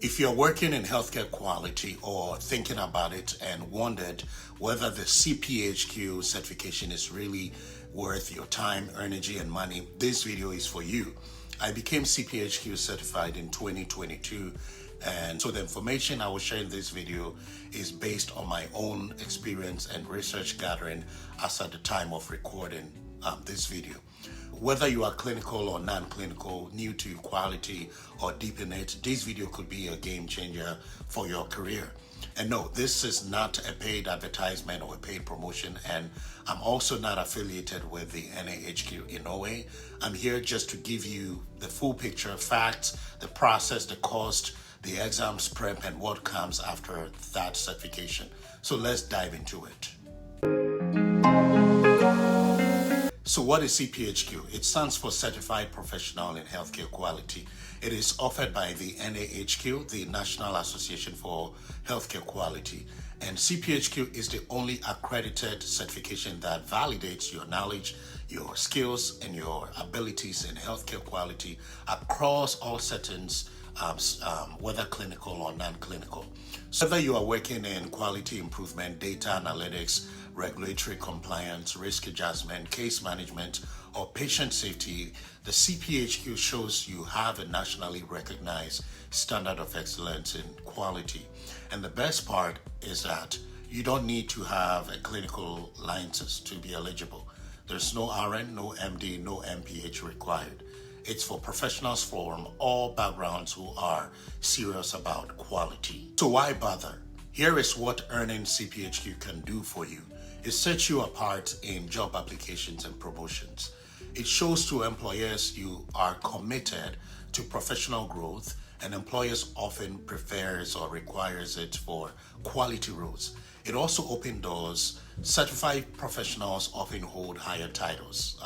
If you're working in healthcare quality or thinking about it and wondered whether the CPHQ certification is really worth your time, energy, and money, this video is for you. I became CPHQ certified in 2022, and so the information I will share in this video is based on my own experience and research gathering as at the time of recording this video. Whether you are clinical or non-clinical, new to quality or deep in it, this video could be a game changer for your career. And no, this is not a paid advertisement or a paid promotion, and I'm also not affiliated with the NAHQ in no way. I'm here just to give you the full picture, facts, the process, the cost, the exams prep, and what comes after that certification. So let's dive into it. So what is CPHQ? It stands for Certified Professional in Healthcare Quality. It is offered by the NAHQ, the National Association for Healthcare Quality. And CPHQ is the only accredited certification that validates your knowledge, your skills, and your abilities in healthcare quality across all settings, whether clinical or non-clinical. So whether you are working in quality improvement, data analytics, regulatory compliance, risk adjustment, case management, or patient safety, the CPHQ shows you have a nationally recognized standard of excellence in quality. And the best part is that you don't need to have a clinical license to be eligible. There's no RN, no MD, no MPH required. It's for professionals from all backgrounds who are serious about quality. So why bother? Here is what earning CPHQ can do for you. It sets you apart in job applications and promotions. It shows to employers you are committed to professional growth, and employers often prefers or requires it for quality roles. It also opens doors. Certified professionals often hold higher titles.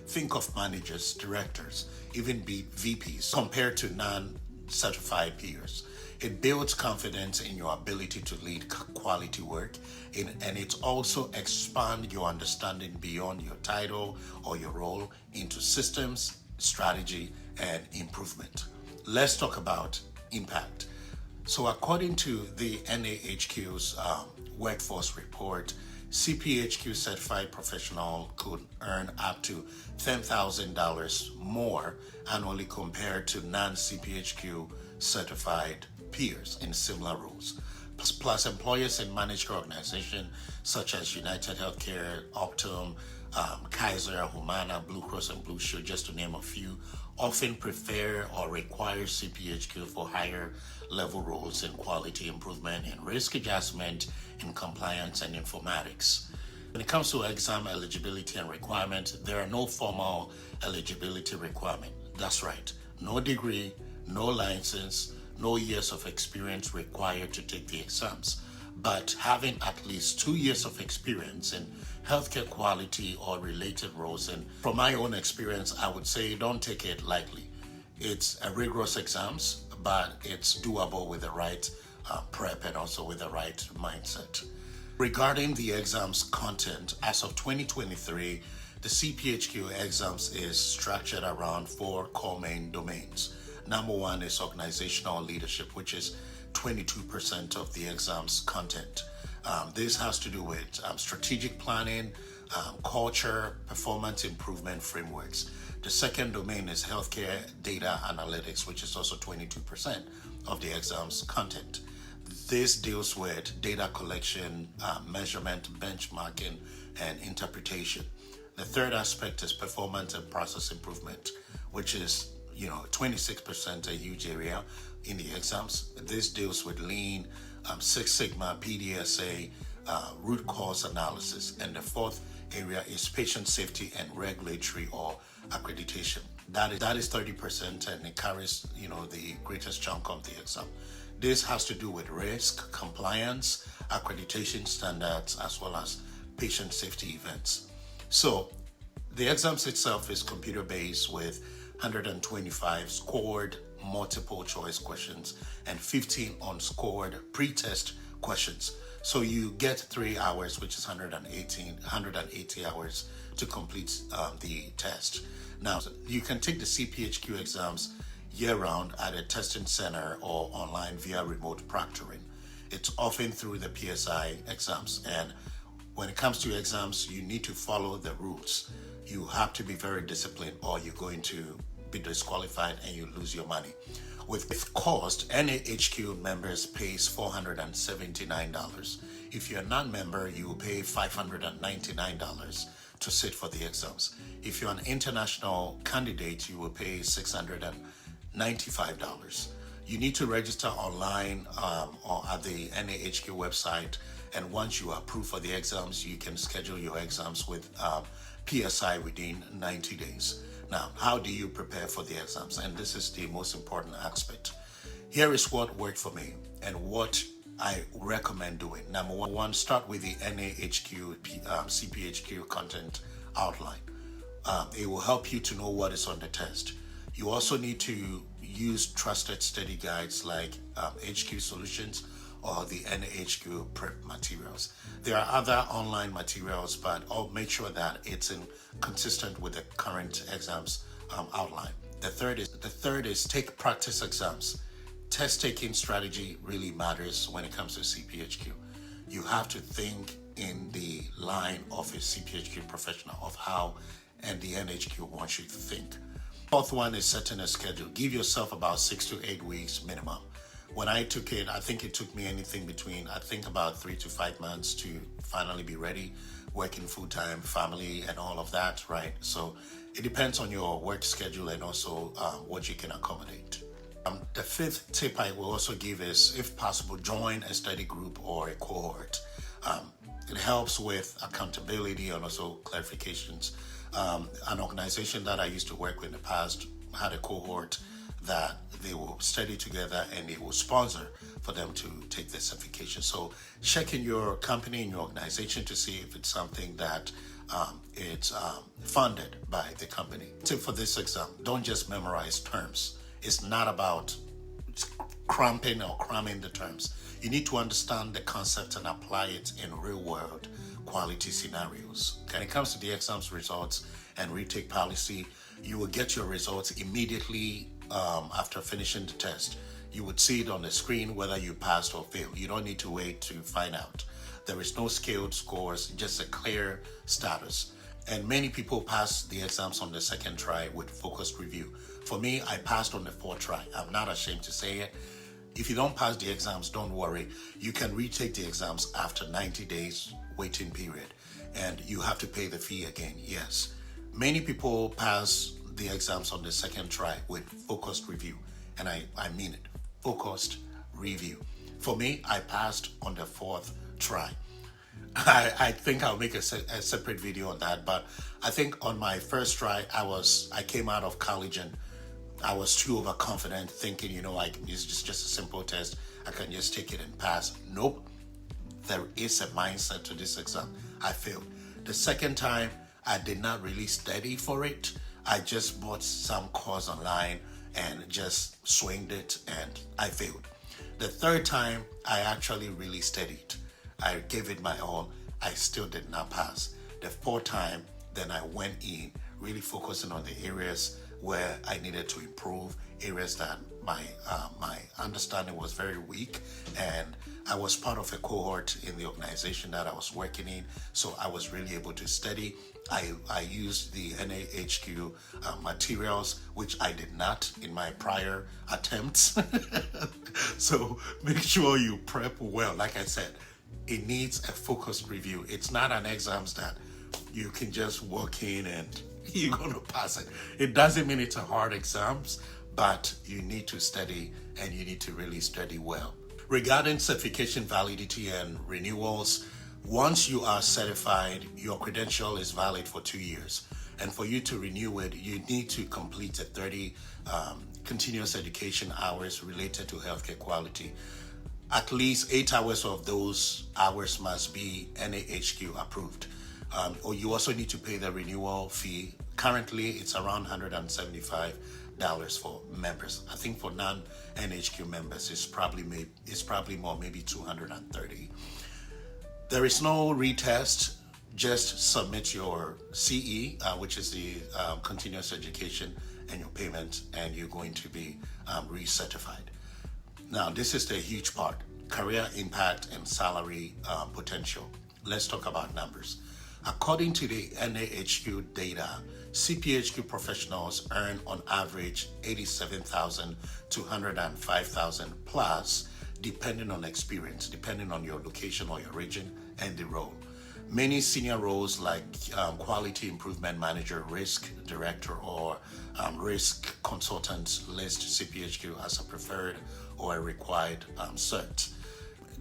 Think of managers, directors, even VPs compared to non-certified peers. It builds confidence in your ability to lead quality work, and it also expands your understanding beyond your title or your role into systems, strategy, and improvement. Let's talk about impact. So according to the NAHQ's workforce report, CPHQ certified professional could earn up to $10,000 more annually compared to non-CPHQ certified peers in similar roles. Plus employers in managed organizations such as United Healthcare, Optum, Kaiser, Humana, Blue Cross and Blue Shield, just to name a few, often prefer or require CPHQ for higher level roles in quality improvement, in risk adjustment, in compliance, and informatics. When it comes to exam eligibility and requirement, there are no formal eligibility requirement. That's right. No degree, no license, no years of experience required to take the exams. But having at least 2 years of experience in healthcare quality or related roles, and from my own experience, I would say don't take it lightly. It's a rigorous exams, but it's doable with the right prep and also with the right mindset. Regarding the exams content, as of 2023, the CPHQ exams is structured around 4 core main domains. Number one is organizational leadership, which is 22% of the exam's content. This has to do with strategic planning, culture, performance improvement frameworks. The second domain is healthcare data analytics, which is also 22% of the exam's content. This deals with data collection, measurement, benchmarking, and interpretation. The third aspect is performance and process improvement, which is 26%, a huge area in the exams. This deals with Lean, Six Sigma, PDSA, root cause analysis. And the fourth area is patient safety and regulatory or accreditation. That is 30%, and it carries, the greatest chunk of the exam. This has to do with risk, compliance, accreditation standards, as well as patient safety events. So the exams itself is computer-based with 125 scored multiple choice questions and 15 unscored pre-test questions. So you get 3 hours, which is 180 hours to complete the test. Now, you can take the CPHQ exams year-round at a testing center or online via remote proctoring. It's often through the PSI exams, and when it comes to exams, you need to follow the rules. You have to be very disciplined or you're going to be disqualified and you lose your money. With cost, NAHQ members pays $479. If you're a non-member, you will pay $599 to sit for the exams. If you're an international candidate, you will pay $695. You need to register online or at the NAHQ website, and once you are approved for the exams, you can schedule your exams with PSI within 90 days. Now, how do you prepare for the exams? And this is the most important aspect. Here is what worked for me and what I recommend doing. Number one, start with the NAHQ CPHQ content outline. It will help you to know what is on the test. You also need to use trusted study guides like HQ Solutions or the NAHQ prep materials. There are other online materials, but I'll make sure that it's consistent with the current exams outline. The third is take practice exams. Test taking strategy really matters when it comes to CPHQ. You have to think in the line of a CPHQ professional of how and the NHQ wants you to think. Fourth one is setting a schedule. Give yourself about 6 to 8 weeks minimum. When I took it, I think it took me anything between, about 3 to 5 months to finally be ready, working full-time, family, and all of that, right? So it depends on your work schedule and also what you can accommodate. The fifth tip I will also give is, if possible, join a study group or a cohort. It helps with accountability and also clarifications. An organization that I used to work with in the past had a cohort that they will study together and they will sponsor for them to take the certification. So check in your company and your organization to see if it's something that it's funded by the company. Tip for this exam, don't just memorize terms. It's not about cramping or cramming the terms. You need to understand the concept and apply it in real world quality scenarios. When it comes to the exams results and retake policy, you will get your results immediately after finishing the test. You would see it on the screen whether you passed or failed. You don't need to wait to find out. There is no scaled scores, just a clear status. And many people pass the exams on the second try with focused review. For me, I passed on the fourth try. I'm not ashamed to say it. If you don't pass the exams, don't worry. You can retake the exams after 90 days waiting period. And you have to pay the fee again, yes. Many people pass the exams on the second try with focused review. And I mean it, focused review. For me, I passed on the fourth try. I think I'll make a separate video on that, but I think on my first try, I came out of college and I was too overconfident, thinking, it's just a simple test. I can just take it and pass. Nope. There is a mindset to this exam. I failed. The second time, I did not really study for it. I just bought some course online and just swinged it and I failed. The third time, I actually really studied. I gave it my all. I still did not pass. The fourth time, then I went in, really focusing on the areas where I needed to improve, areas that my understanding was very weak, and I was part of a cohort in the organization that I was working in, so I was really able to study. I used the NAHQ materials, which I did not in my prior attempts. So make sure you prep well. Like I said, it needs a focused review. It's not an exams that you can just walk in and you're going to pass it. It doesn't mean it's a hard exams, but you need to study and you need to really study well. Regarding certification validity and renewals, once you are certified, your credential is valid for 2 years. And for you to renew it, you need to complete the 30 continuous education hours related to healthcare quality. At least 8 hours of those hours must be NAHQ approved. Or you also need to pay the renewal fee. Currently, it's around $175 for members. I think for non-NHQ members, it's probably more, maybe $230. There is no retest. Just submit your CE, which is the continuous education, and your payment, and you're going to be recertified. Now, this is the huge part: career impact and salary potential. Let's talk about numbers. According to the NAHQ data, CPHQ professionals earn on average $87,000 to $105,000 plus, depending on experience, depending on your location or your region and the role. Many senior roles like quality improvement manager, risk director, or risk consultant list CPHQ as a preferred or a required cert.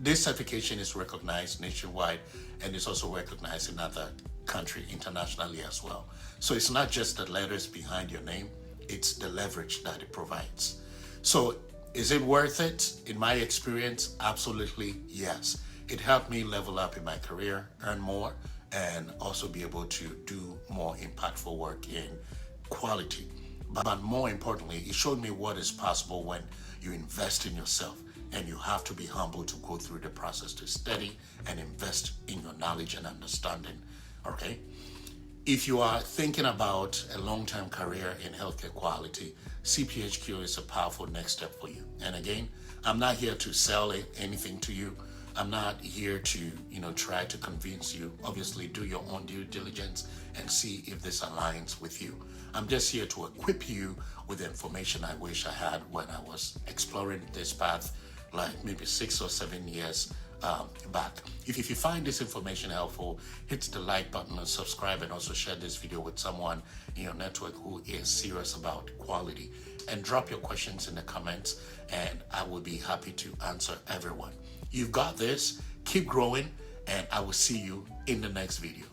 This certification is recognized nationwide and is also recognized in other countries internationally as well. So it's not just the letters behind your name, it's the leverage that it provides. So is it worth it? In my experience, absolutely yes. It helped me level up in my career, earn more, and also be able to do more impactful work in quality. But more importantly, it showed me what is possible when you invest in yourself, and you have to be humble to go through the process to study and invest in your knowledge and understanding, okay? If you are thinking about a long-term career in healthcare quality, CPHQ is a powerful next step for you. And again, I'm not here to sell anything to you. I'm not here to, try to convince you. Obviously, do your own due diligence and see if this aligns with you. I'm just here to equip you with the information I wish I had when I was exploring this path, like maybe 6 or 7 years back. If you find this information helpful, hit the like button and subscribe, and also share this video with someone in your network who is serious about quality. And drop your questions in the comments, and I will be happy to answer everyone. You've got this. Keep growing, and I will see you in the next video.